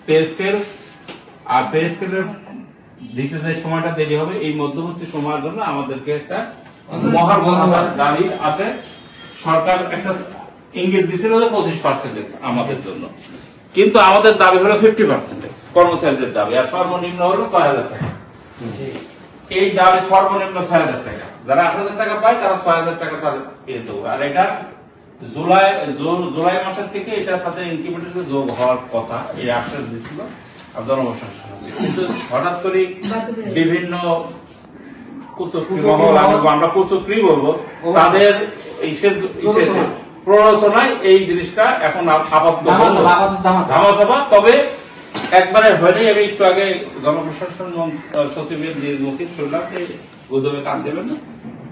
Pay scale আর pay স্কেলের দিতে যে সময়টা দেরি হবে, এই মধ্যবর্তী সময়ের জন্য আমাদেরকে একটা মহার্ঘ দাবি আছে। সরকার একটা ইঙ্গিত দিছিল যে 25% আমাদের জন্য, কিন্তু আমাদের দাবি হলো 50% কর্মচারীদের দাবি, আর সর্বনিম্ন হলো 6,000 টাকা। এই দাবি সর্বনিম্ন 6,000 টাকা, যারা 8,000 টাকা পায় তারা 6,000 টাকা তাদের পেয়ে দেবো। আর এটা জুলাই মাসের থেকে এটা তাদের ইনক্রিমেন্টের যোগ হওয়ার কথা, এই আশ্বাস দিয়েছিল জনবসন, কিন্তু হঠাৎ করে বিভিন্ন আমরা কুচক্রি বলবো, তাদের প্ররোচনায় এই জিনিসটা এখন আপাতত ধামাচাপা। তবে একবারে হয়নি। আমি একটু আগে জনপ্রশাসন সচিবের মুখে শুনলাম যে গুজবে কান দেবেন না,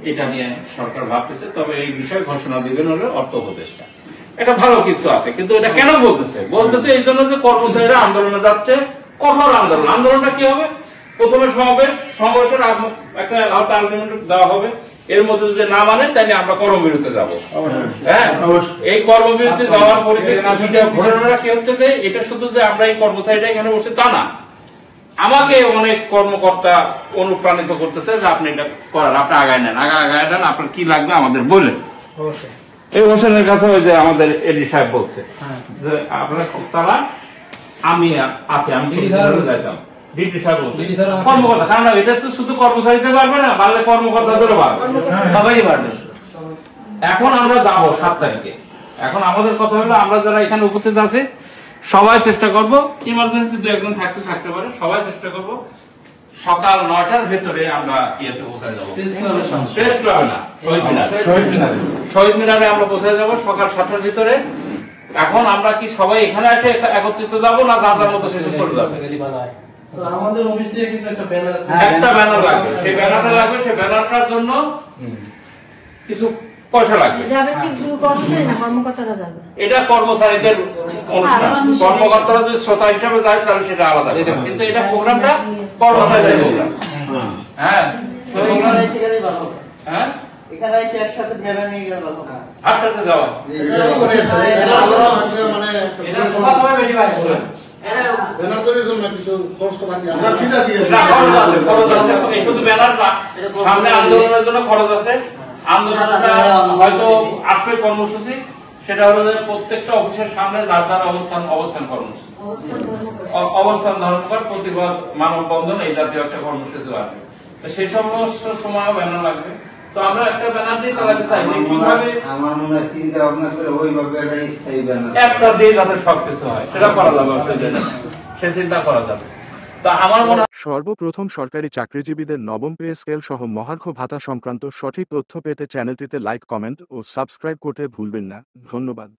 এটা নিয়ে সরকার ভাবতেছে। তবে এই বিষয়ে ঘোষণা দিবেন হলো অর্থ উপদেষ্টা। এটা ভালো কিছু আছে, কিন্তু এটা কেন বলতেছে এই জন্য যে কর্মচারীরা আন্দোলনে যাচ্ছে, কঠোর আন্দোলন। আন্দোলনটা কি হবে? প্রথমে সমাবেশের একটা আলটিমেটাম দেওয়া হবে, এর মধ্যে যদি না মানে তাহলে আমরা কর্মবিরতিতে যাব। হ্যাঁ, এই কর্মবিরতি যাওয়ার পরিপ্রেক্ষিতে ঘটনাটা কি হচ্ছে যে এটা শুধু যে আমরা এই কর্মচারীরা এখানে বসে তা না, আমাকে অনেক কর্মকর্তা অনুপ্রাণিত করতেছে যে আপনি এটা করেন, আপনি আগায় নেন, আপনার কি লাগবে আমাদের বলেন। এই হোসেনের কাছে ওই যে আমাদের এডি সাহেব বলছে যে আপনারা চালান, আমি আছি, আমি যাইতাম। কর্মকর্তা, কারণ এটা তো শুধু কর্মচারীতে পারবে না, বাড়লে কর্মকর্তাদেরও পারবে, সবাই পারবে। এখন আমরা যাব 7 তারিখে। এখন আমাদের কথা হলো আমরা যারা এখানে উপস্থিত আছে সবাই চেষ্টা করব, ইমার্জেন্সি 2-1 থাকতে পারে, সবাই চেষ্টা করব সকাল 9টার ভেতরে আমরা ইয়েতে পৌঁছায় যাবো। প্রেস ক্লাবে না, শহীদ মিনারে আমরা পৌঁছায় যাবো সকাল 7টার ভিতরে। এখন আমরা কি সবাই এখানে এসে একত্রিত যাব না যার যার মতো শেষে চলে যাবে? আমাদের অফিস থেকে কিন্তু একটা ব্যানার লাগবে। সেই ব্যানারটা লাগবে, সেই ব্যানারটার জন্য কিছু পয়সা লাগবে। এটা কর্মচারীদের অনুষ্ঠান, কর্মকর্তারা যদি শ্রোতা হিসাবে যায় তাহলে সেটা আলাদা, কিন্তু এটা প্রোগ্রামটা কর্মচারীদের প্রোগ্রাম। হ্যাঁ, হ্যাঁ, এখানে এসে একসাথে ব্যানার নিয়ে গেলে ভালো হয়। হাঁটতে যাওয়া শুধু ব্যানার না, সামনে আন্দোলনের জন্য খরচ আছে। আন্দোলনটা হয়তো আসবে কর্মসূচি, সেটা হলো যে প্রত্যেকটা অফিসের সামনে যার যার অবস্থান কর্মসূচি, অবস্থান ধর্মঘট, প্রতিবাদ, মানববন্ধন, এই জাতীয় একটা কর্মসূচি আসবে। সেই সমস্ত সময় ব্যানার লাগবে। তো আমরা একটা ব্যানার দিয়ে চালাতে চাই, কিভাবে আমার মনে হয় চিন্তা ভাবনা করে ওইভাবে একটা দিয়ে যাতে সবকিছু হয় সেটা করা যাবে, সে চিন্তা করা যাবে। সর্বপ্রথম সরকারি চাকরিজীবীদের নবম পে স্কেল সহ মহার্ঘ ভাতা সংক্রান্ত সঠিক তথ্য পেতে চ্যানেলটিতে লাইক, কমেন্ট ও সাবস্ক্রাইব করতে ভুলবেন না। ধন্যবাদ।